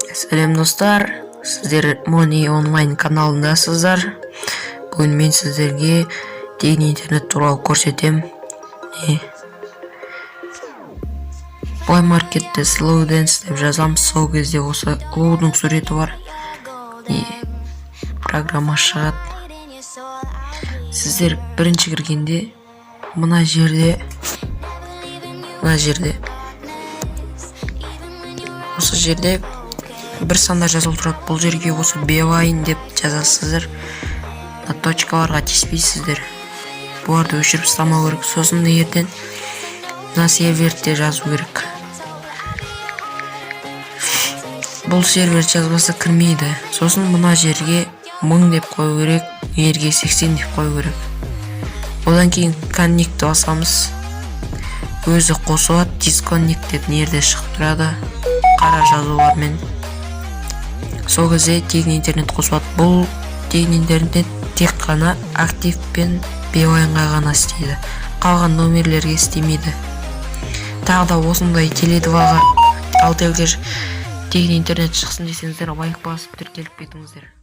Сәлем достар, сіздер Money онлайн каналындасыздар. Бүгін мен сіздерге тегін интернет туралы көрсетем. Плей маркетте Slow Dance деп жазамыз. Сол кезде осы лоудың суреті бар. Программа шығады. Сіздер бірінші кіргенде мына жерде осы жерде бір сандар жазылып тұрады. Бұл жерге осы Beeline деп жазасыздар. Точкаларға тиіспейсіздер. Бұларды өшіріп тастамау керек. Сосын ертең мына серверде жазу керек. Бұл сервер жазбаса кірмейді. Сосын мына жерге 1000 деп қою керек, жерге 80 деп қою керек. Одан кейін коннект басамыз. Өзі қосылады. Disconnect деп нерде шығып тұрады. Қара жазулармен. Сол кезде тегін интернет қосылады. Бұл тегін интернет тек қана актив пен Beeline'ға ғана істейді. Қалған номерлерге істемейді. Тағы да осындай Теле2-ға алтелдер тегін интернет шықсын десеңіздер, лайк басып тіркеліп кетіңіздер.